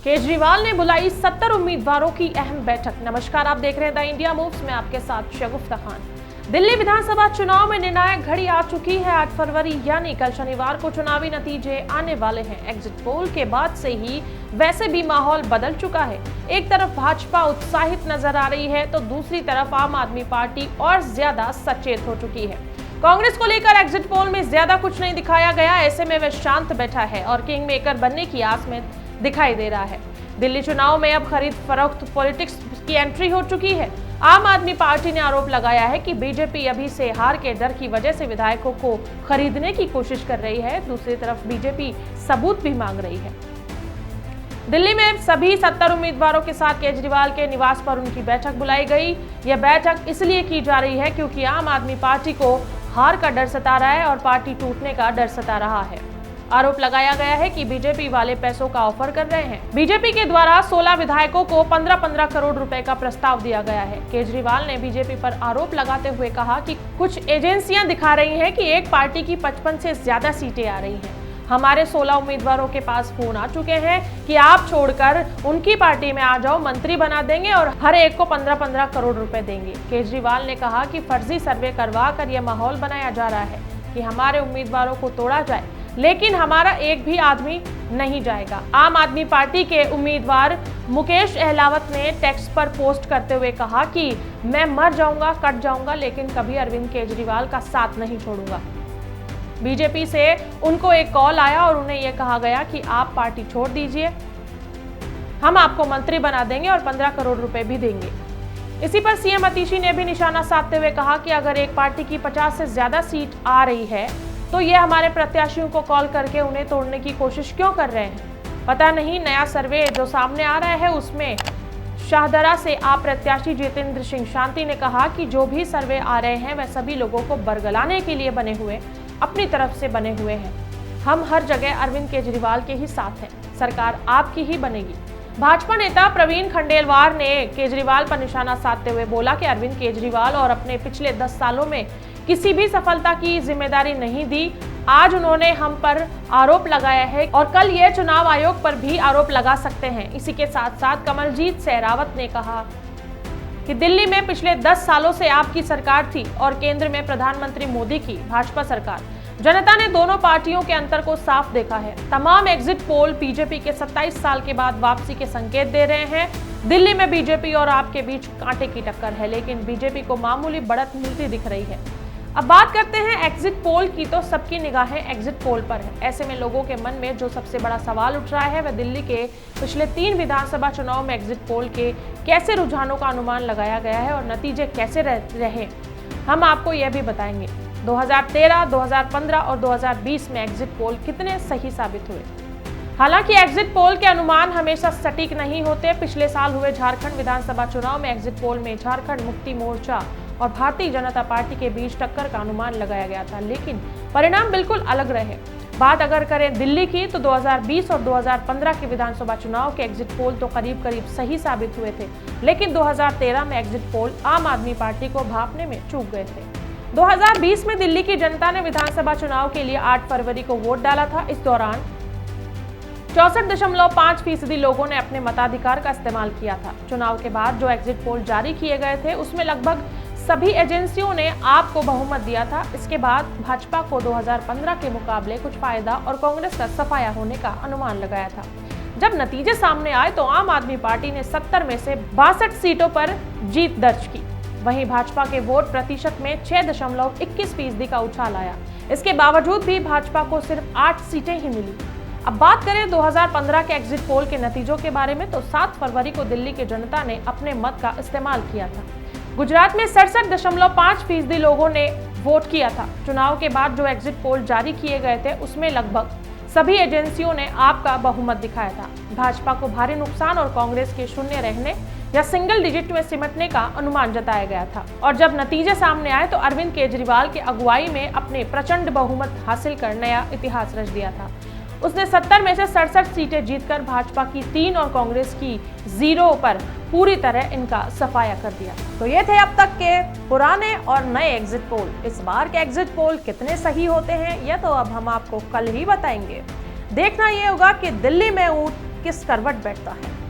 केजरीवाल ने बुलाई 70 उम्मीदवारों की अहम बैठक। नमस्कार, आप देख रहे हैं द इंडिया मूव्स में आपके साथ शगुफ्ता खान। दिल्ली विधानसभा चुनाव में निर्णायक घड़ी आ चुकी है। 8 फरवरी यानी कल शनिवार को चुनावी नतीजे आने वाले हैं। एग्जिट पोल के बाद से ही वैसे भी माहौल बदल चुका है। एक तरफ भाजपा उत्साहित नजर आ रही है तो दूसरी तरफ आम आदमी पार्टी और ज्यादा सचेत हो चुकी है। कांग्रेस को लेकर एग्जिट पोल में ज्यादा कुछ नहीं दिखाया गया, ऐसे में वह शांत बैठा है और किंग मेकर बनने की आस में दिखाई दे रहा है। दिल्ली चुनाव में अब खरीद फरोख्त पॉलिटिक्स की एंट्री हो चुकी है। आम आदमी पार्टी ने आरोप लगाया है कि बीजेपी अभी से हार के डर की वजह से विधायकों को खरीदने की कोशिश कर रही है। दूसरी तरफ बीजेपी सबूत भी मांग रही है। दिल्ली में सभी 70 उम्मीदवारों के साथ केजरीवाल के निवास पर उनकी बैठक बुलाई गई। यह बैठक इसलिए की जा रही है क्योंकि आम आदमी पार्टी को हार का डर सता रहा है और पार्टी टूटने का डर सता रहा है। आरोप लगाया गया है कि बीजेपी वाले पैसों का ऑफर कर रहे हैं। बीजेपी के द्वारा 16 विधायकों को 15-15 करोड़ रुपए का प्रस्ताव दिया गया है। केजरीवाल ने बीजेपी पर आरोप लगाते हुए कहा कि कुछ एजेंसियां दिखा रही हैं कि एक पार्टी की 55 से ज्यादा सीटें आ रही हैं। हमारे 16 उम्मीदवारों के पास फोन आ चुके हैं कि आप छोड़कर उनकी पार्टी में आ जाओ, मंत्री बना देंगे और हर एक को 15-15 करोड़ रुपए देंगे। केजरीवाल ने कहा कि फर्जी सर्वे करवा कर यह माहौल बनाया जा रहा है कि हमारे उम्मीदवारों को तोड़ा जाए, लेकिन हमारा एक भी आदमी नहीं जाएगा। आम आदमी पार्टी के उम्मीदवार मुकेश अहलावत ने टेक्स्ट पर पोस्ट करते हुए कहा कि मैं मर जाऊंगा, कट जाऊंगा, लेकिन कभी अरविंद केजरीवाल का साथ नहीं छोड़ूंगा। बीजेपी से उनको एक कॉल आया और उन्हें यह कहा गया कि आप पार्टी छोड़ दीजिए, हम आपको मंत्री बना देंगे और 15 करोड़ रुपए भी देंगे। इसी पर सीएम अतिशी ने भी निशाना साधते हुए कहा कि अगर एक पार्टी की 50 से ज्यादा सीट आ रही है तो ये हमारे प्रत्याशियों को कॉल करके उन्हें तोड़ने की कोशिश क्यों कर रहे हैं। पता नहीं, नया सर्वे जो सामने आ रहा है उसमें शाहदरा से आप प्रत्याशी जितेंद्र सिंह शांति ने कहा कि जो भी सर्वे आ रहे हैं वह सभी लोगों को बरगलाने के लिए बने हुए, अपनी तरफ से बने हुए हैं। हम हर जगह अरविंद केजरीवाल के ही साथ हैं, सरकार आपकी ही बनेगी। भाजपा नेता प्रवीण खंडेलवाल ने केजरीवाल पर निशाना साधते हुए बोला कि अरविंद केजरीवाल और अपने पिछले 10 सालों में किसी भी सफलता की जिम्मेदारी नहीं दी। आज उन्होंने हम पर आरोप लगाया है और कल ये चुनाव आयोग पर भी आरोप लगा सकते हैं। इसी के साथ साथ कमलजीत सहरावत ने कहा कि दिल्ली में पिछले 10 सालों से आपकी सरकार थी और केंद्र में प्रधानमंत्री मोदी की भाजपा सरकार। जनता ने दोनों पार्टियों के अंतर को साफ देखा है। तमाम एग्जिट पोल बीजेपी के 27 साल के बाद वापसी के संकेत दे रहे हैं। दिल्ली में बीजेपी और आपके बीच कांटे की टक्कर है, लेकिन बीजेपी को मामूली बढ़त मिलती दिख रही है। अब बात करते हैं एग्जिट पोल की, तो सबकी निगाहें एग्जिट पोल पर है। ऐसे में लोगों के मन में जो सबसे बड़ा सवाल उठ रहा है वह दिल्ली के पिछले 3 विधानसभा चुनाव में एग्जिट पोल के कैसे रुझानों का अनुमान लगाया गया है और नतीजे कैसे रहे, हम आपको यह भी बताएंगे। 2013, 2015 और 2020 में एग्जिट पोल कितने सही साबित हुए। हालांकि एग्जिट पोल के अनुमान हमेशा सटीक नहीं होते। पिछले साल हुए झारखंड विधानसभा चुनाव में एग्जिट पोल में झारखंड मुक्ति मोर्चा और भारतीय जनता पार्टी के बीच टक्कर का अनुमान लगाया गया था, लेकिन परिणाम बिल्कुल अलग रहे। बात अगर करें दिल्ली की, तो 2020 और 2015 के विधानसभा चुनाव के एग्जिट पोल तो करीब करीब सही साबित हुए थे, लेकिन 2013 में एग्जिट पोल आम आदमी पार्टी को भांपने में चूक गए थे। 2020 में दिल्ली की जनता ने विधानसभा चुनाव के लिए 8 फरवरी को वोट डाला था। इस दौरान 64.5% लोगों ने अपने मताधिकार का इस्तेमाल किया था। चुनाव के बाद जो एग्जिट पोल जारी किए गए थे उसमें लगभग सभी एजेंसियों ने आपको बहुमत दिया था। इसके बाद भाजपा को 2015 के मुकाबले कुछ फायदा और कांग्रेस का सफाया होने का अनुमान लगाया था। जब नतीजे सामने आए तो आम आदमी पार्टी ने 70 में से 62 सीटों पर जीत दर्ज की। वहीं भाजपा के वोट प्रतिशत में 6.21% का उछाल आया। इसके बावजूद भी भाजपा को सिर्फ 8 सीटें ही मिली। अब बात करें 2015 के एग्जिट पोल के नतीजों के बारे में, तो 7 फरवरी को दिल्ली की जनता ने अपने मत का इस्तेमाल किया था। गुजरात में 67.5% लोगों ने वोट किया था। चुनाव के बाद जो एग्जिट पोल जारी किए गए थे उसमें लगभग सभी एजेंसियों ने आपका बहुमत दिखाया था। भाजपा को भारी नुकसान और कांग्रेस के शून्य रहने या सिंगल डिजिट में सिमटने का अनुमान जताया गया था। और जब नतीजे सामने आए तो अरविंद केजरीवाल की अगुवाई में अपने प्रचंड बहुमत हासिल कर नया इतिहास रच दिया था। उसने 70 में से 67 सीटें जीतकर भाजपा की 3 और कांग्रेस की 0 पर पूरी तरह इनका सफाया कर दिया। तो ये थे अब तक के पुराने और नए एग्जिट पोल। इस बार के एग्जिट पोल कितने सही होते हैं यह तो अब हम आपको कल ही बताएंगे। देखना ये होगा कि दिल्ली में ऊंट किस करवट बैठता है।